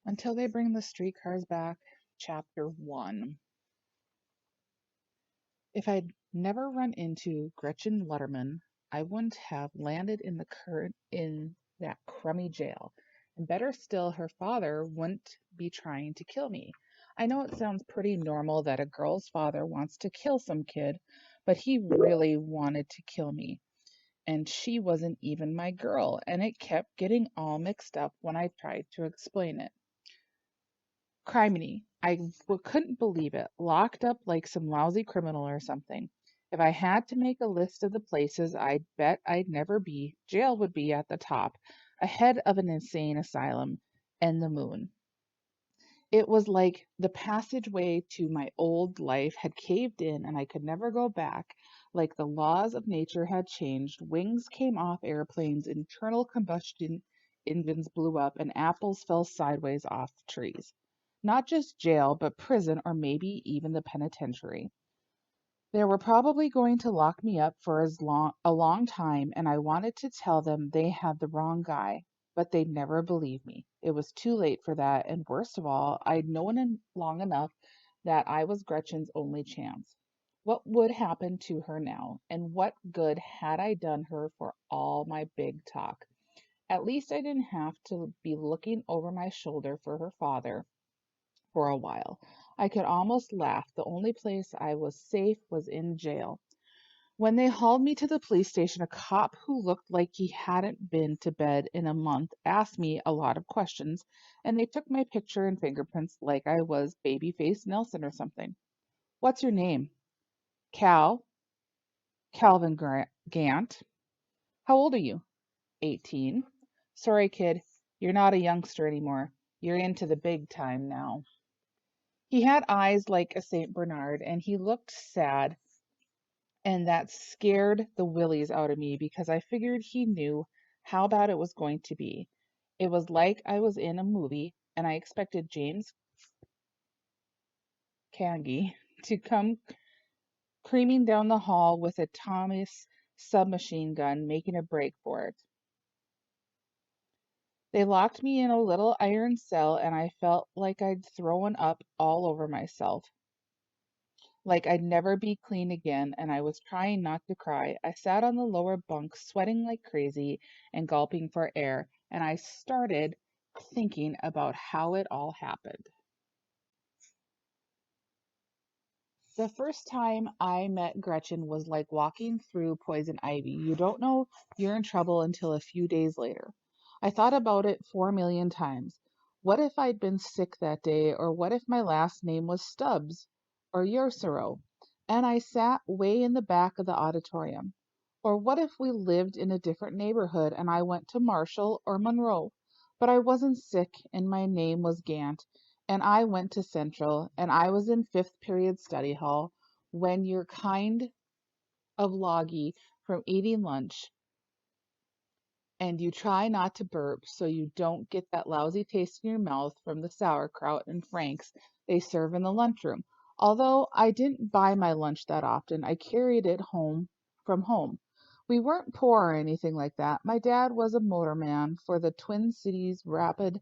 Until they bring the streetcars back, Chapter 1. If I'd never run into Gretchen Lutterman, I wouldn't have landed in that crummy jail. And better still, her father wouldn't be trying to kill me. I know it sounds pretty normal that a girl's father wants to kill some kid, but he really wanted to kill me. And she wasn't even my girl, and it kept getting all mixed up when I tried to explain it. Criminy, couldn't believe it. Locked up like some lousy criminal or something. If I had to make a list of the places I'd bet I'd never be, jail would be at the top, ahead of an insane asylum and the moon. It was like the passageway to my old life had caved in and I could never go back. Like the laws of nature had changed, wings came off airplanes, internal combustion engines blew up, and apples fell sideways off trees. Not just jail, but prison or maybe even the penitentiary. They were probably going to lock me up for a long time, and I wanted to tell them they had the wrong guy, but they'd never believe me. It was too late for that, and worst of all, I'd known long enough that I was Gretchen's only chance. What would happen to her now, and what good had I done her for all my big talk? At least I didn't have to be looking over my shoulder for her father for a while. I could almost laugh. The only place I was safe was in jail. When they hauled me to the police station, a cop who looked like he hadn't been to bed in a month asked me a lot of questions, and they took my picture and fingerprints like I was Babyface Nelson or something. What's your name? Cal. Calvin Gant. How old are you? 18. Sorry, kid. You're not a youngster anymore. You're into the big time now. He had eyes like a St. Bernard, and he looked sad, and that scared the willies out of me because I figured he knew how bad it was going to be. It was like I was in a movie, and I expected James Cangy to come creaming down the hall with a Thomas submachine gun making a break for it. They locked me in a little iron cell, and I felt like I'd thrown up all over myself. Like I'd never be clean again, and I was trying not to cry. I sat on the lower bunk, sweating like crazy and gulping for air, and I started thinking about how it all happened. The first time I met Gretchen was like walking through poison ivy. You don't know you're in trouble until a few days later. I thought about it 4 million times. What if I'd been sick that day, or what if my last name was Stubbs or Yersero, and I sat way in the back of the auditorium? Or what if we lived in a different neighborhood and I went to Marshall or Monroe, but I wasn't sick and my name was Gant, and I went to Central, and I was in fifth period study hall when you're kind of loggy from eating lunch and you try not to burp so you don't get that lousy taste in your mouth from the sauerkraut and franks they serve in the lunchroom. Although I didn't buy my lunch that often, I carried it home from home. We weren't poor or anything like that. My dad was a motorman for the Twin Cities Rapid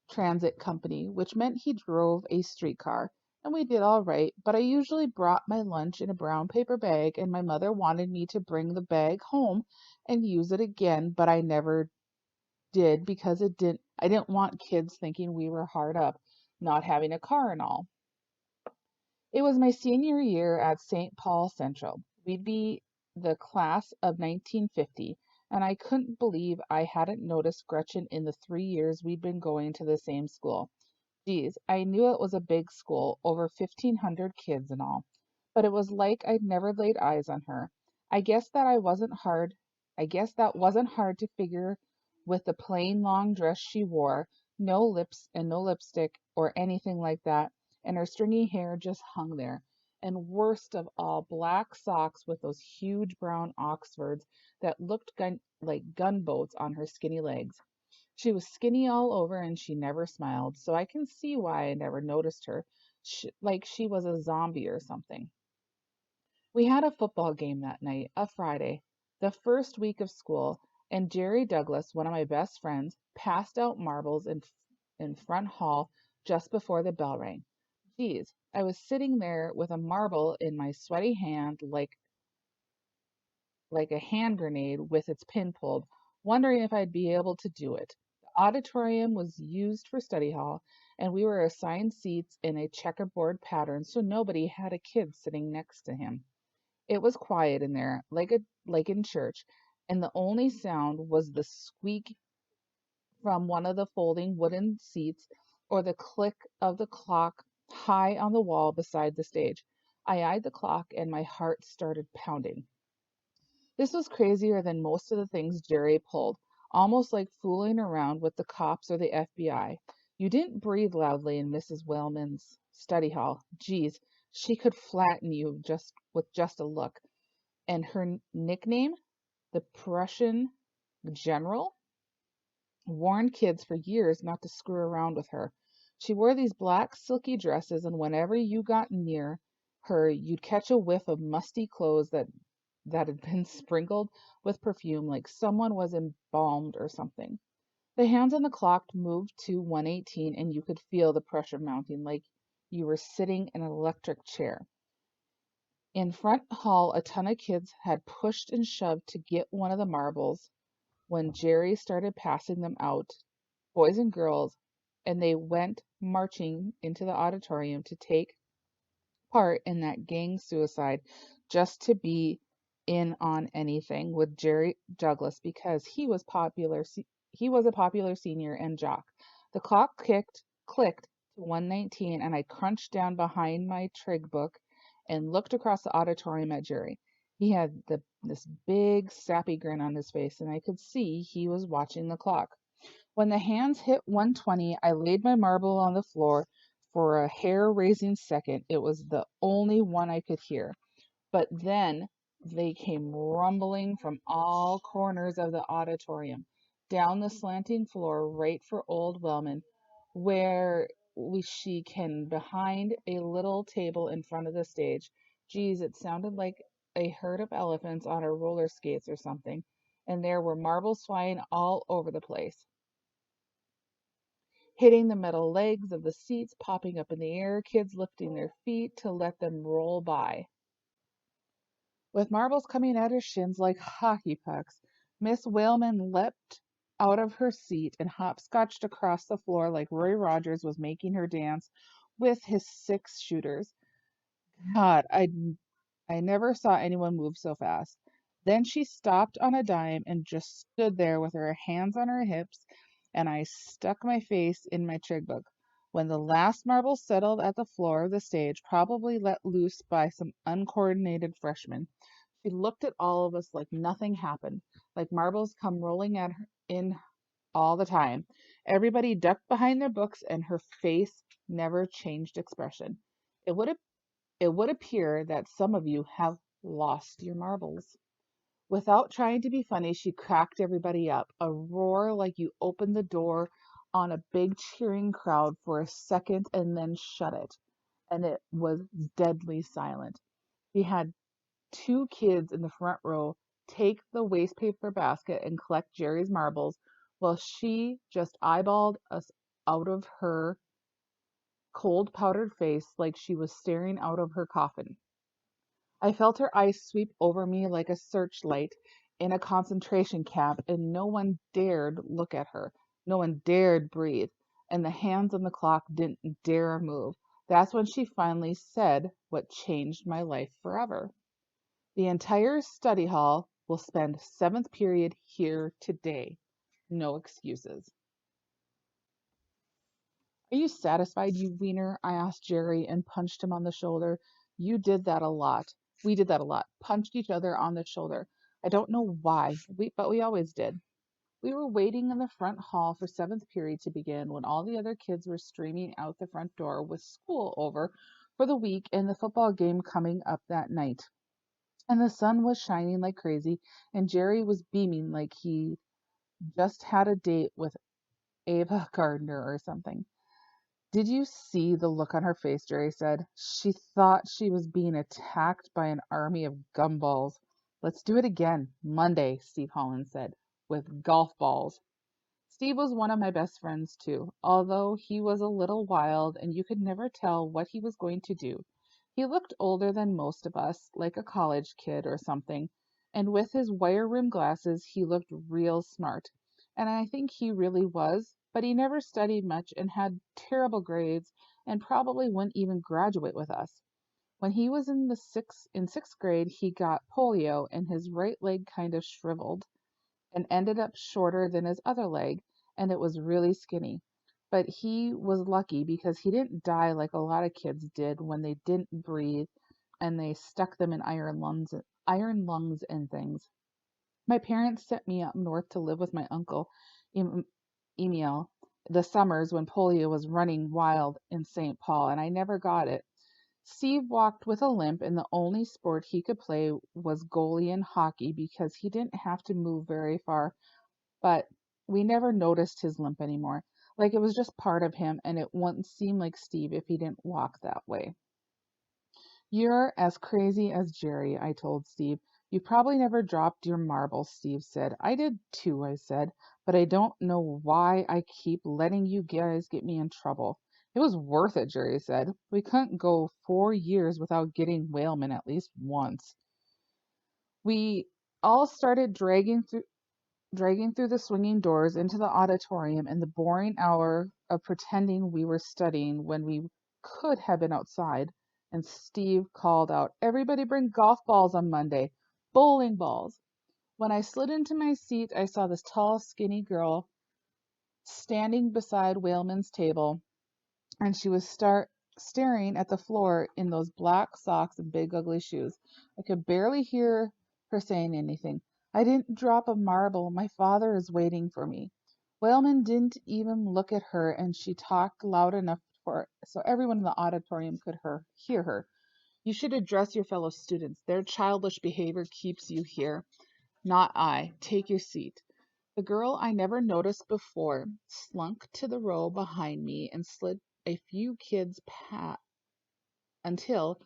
Transit Company, which meant he drove a streetcar, and we did all right, but I usually brought my lunch in a brown paper bag, and my mother wanted me to bring the bag home and use it again, but I never did because I didn't want kids thinking we were hard up, not having a car and all. It was my senior year at St. Paul Central. We'd be the class of 1950, and I couldn't believe I hadn't noticed Gretchen in the 3 years we'd been going to the same school. Geez, I knew it was a big school, over 1,500 kids and all, but it was like I'd never laid eyes on her. I guess that I wasn't hard. I guess that wasn't hard to figure with the plain long dress she wore, no lips and no lipstick or anything like that, and her stringy hair just hung there. And worst of all, black socks with those huge brown Oxfords that looked like gunboats on her skinny legs. She was skinny all over and she never smiled, so I can see why I never noticed her, like she was a zombie or something. We had a football game that night, a Friday, the first week of school, and Jerry Douglas, one of my best friends, passed out marbles in front hall just before the bell rang. Geez, I was sitting there with a marble in my sweaty hand like a hand grenade with its pin pulled, wondering if I'd be able to do it. The auditorium was used for study hall, and we were assigned seats in a checkerboard pattern so nobody had a kid sitting next to him. It was quiet in there, like in church, and the only sound was the squeak from one of the folding wooden seats or the click of the clock high on the wall beside the stage. I eyed the clock and my heart started pounding. This was crazier than most of the things Jerry pulled, almost like fooling around with the cops or the FBI. You didn't breathe loudly in Mrs. Wellman's study hall. Geez, she could flatten you just a look. And her nickname, the Prussian General, warned kids for years not to screw around with her. She wore these black silky dresses, and whenever you got near her, you'd catch a whiff of musty clothes that had been sprinkled with perfume like someone was embalmed or something. The hands on the clock moved to 1:18, and you could feel the pressure mounting like you were sitting in an electric chair. In front hall, a ton of kids had pushed and shoved to get one of the marbles when Jerry started passing them out, boys and girls, and they went marching into the auditorium to take part in that gang suicide just to be in on anything with Jerry Douglas because he was a popular senior and jock. The clock clicked to 1:19 and I crunched down behind my trig book and looked across the auditorium at Jerry. He had this big sappy grin on his face and I could see he was watching the clock. When the hands hit 1:20, I laid my marble on the floor for a hair-raising second. It was the only one I could hear. But then they came rumbling from all corners of the auditorium, down the slanting floor right for old Wellman, where she can behind a little table in front of the stage. Geez, it sounded like a herd of elephants on her roller skates or something, and there were marbles flying all over the place, hitting the metal legs of the seats, popping up in the air, kids lifting their feet to let them roll by. With marbles coming at her shins like hockey pucks, Miss Whaleman leapt out of her seat and hopscotched across the floor like Roy Rogers was making her dance with his 6-shooters. God, I never saw anyone move so fast. Then she stopped on a dime and just stood there with her hands on her hips, and I stuck my face in my trig book. When the last marble settled at the floor of the stage, probably let loose by some uncoordinated freshman, she looked at all of us like nothing happened, like marbles come rolling at her in all the time. Everybody ducked behind their books, and her face never changed expression. It would it would appear that some of you have lost your marbles. Without trying to be funny, she cracked everybody up. A roar like you opened the door on a big cheering crowd for a second and then shut it. And it was deadly silent. She had 2 kids in the front row take the waste paper basket and collect Jerry's marbles while she just eyeballed us out of her cold powdered face like she was staring out of her coffin. I felt her eyes sweep over me like a searchlight in a concentration camp, and no one dared look at her. No one dared breathe, and the hands on the clock didn't dare move. That's when she finally said what changed my life forever. The entire study hall will spend 7th period here today. No excuses. Are you satisfied, you wiener? I asked Jerry and punched him on the shoulder. You did that a lot. We did that a lot. Punched each other on the shoulder. I don't know why, but we always did. We were waiting in the front hall for 7th period to begin when all the other kids were streaming out the front door with school over for the week and the football game coming up that night. And the sun was shining like crazy, and Jerry was beaming like he just had a date with Ava Gardner or something. Did you see the look on her face? Jerry said. She thought she was being attacked by an army of gumballs. Let's do it again. Monday, Steve Holland said, with golf balls. Steve was one of my best friends too, although he was a little wild and you could never tell what he was going to do. He looked older than most of us, like a college kid or something, and with his wire rimmed glasses, he looked real smart. And I think he really was, but he never studied much and had terrible grades and probably wouldn't even graduate with us. When he was in sixth grade, he got polio and his right leg kind of shriveled and ended up shorter than his other leg, and it was really skinny. But he was lucky because he didn't die like a lot of kids did when they didn't breathe and they stuck them in iron lungs and things. My parents sent me up north to live with my uncle Em- Emil the summers when polio was running wild in St. Paul, and I never got it. Steve walked with a limp, and the only sport he could play was goalie and hockey because he didn't have to move very far, but we never noticed his limp anymore. Like it was just part of him, and it wouldn't seem like Steve if he didn't walk that way. You're as crazy as Jerry, I told Steve. You probably never dropped your marbles, Steve said. I did too, I said, but I don't know why I keep letting you guys get me in trouble. It was worth it, Jerry said. We couldn't go 4 years without getting Whaleman at least once. We all started dragging through the swinging doors into the auditorium in the boring hour of pretending we were studying when we could have been outside, and Steve called out, "Everybody bring golf balls on Monday, bowling balls." When I slid into my seat, I saw this tall, skinny girl standing beside Whaleman's table, and she was staring at the floor in those black socks and big ugly shoes. I could barely hear her saying anything. "I didn't drop a marble. My father is waiting for me." Whaleman didn't even look at her, and she talked loud enough for so everyone in the auditorium could hear her. "You should address your fellow students. Their childish behavior keeps you here, not I. Take your seat." The girl I never noticed before slunk to the row behind me and slid a few kids until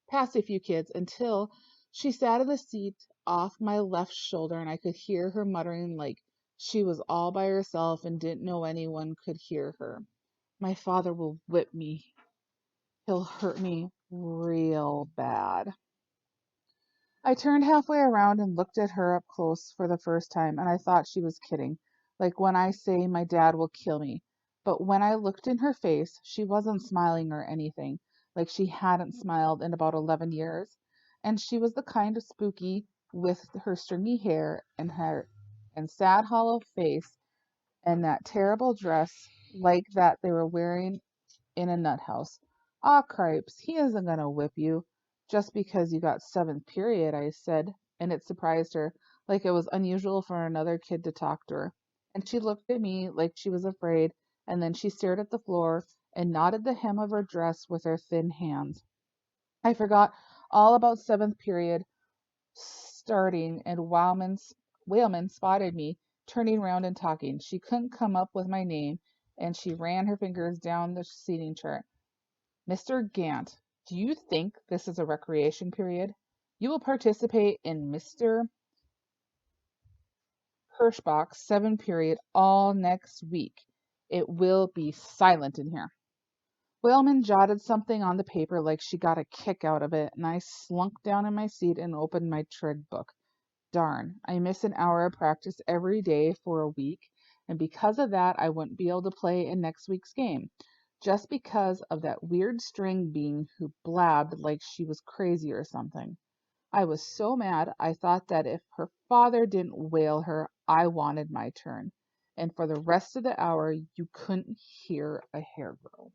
past a few kids until she sat in the seat off my left shoulder, and I could hear her muttering like she was all by herself and didn't know anyone could hear her. "My father will whip me. He'll hurt me real bad." I turned halfway around and looked at her up close for the first time, and I thought she was kidding, like when I say my dad will kill me. But when I looked in her face, she wasn't smiling or anything, like she hadn't smiled in about 11 years. And she was the kind of spooky with her stringy hair and sad hollow face and that terrible dress like that they were wearing in a nut house. "Aw, cripes, he isn't going to whip you just because you got seventh period," I said, and it surprised her, like it was unusual for another kid to talk to her. And she looked at me like she was afraid, and then she stared at the floor and knotted the hem of her dress with her thin hands. I forgot all about seventh period starting, and Whaleman spotted me turning round and talking. She couldn't come up with my name, and she ran her fingers down the seating chart. "Mr. Gant, do you think this is a recreation period? You will participate in Mr. Hirschbach's 7 period all next week. It will be silent in here." Whaleman jotted something on the paper like she got a kick out of it, and I slunk down in my seat and opened my trig book. Darn, I miss an hour of practice every day for a week, and because of that, I wouldn't be able to play in next week's game. Just because of that weird string bean who blabbed like she was crazy or something. I was so mad I thought that if her father didn't whale her, I wanted my turn. And for the rest of the hour, you couldn't hear a hair grow.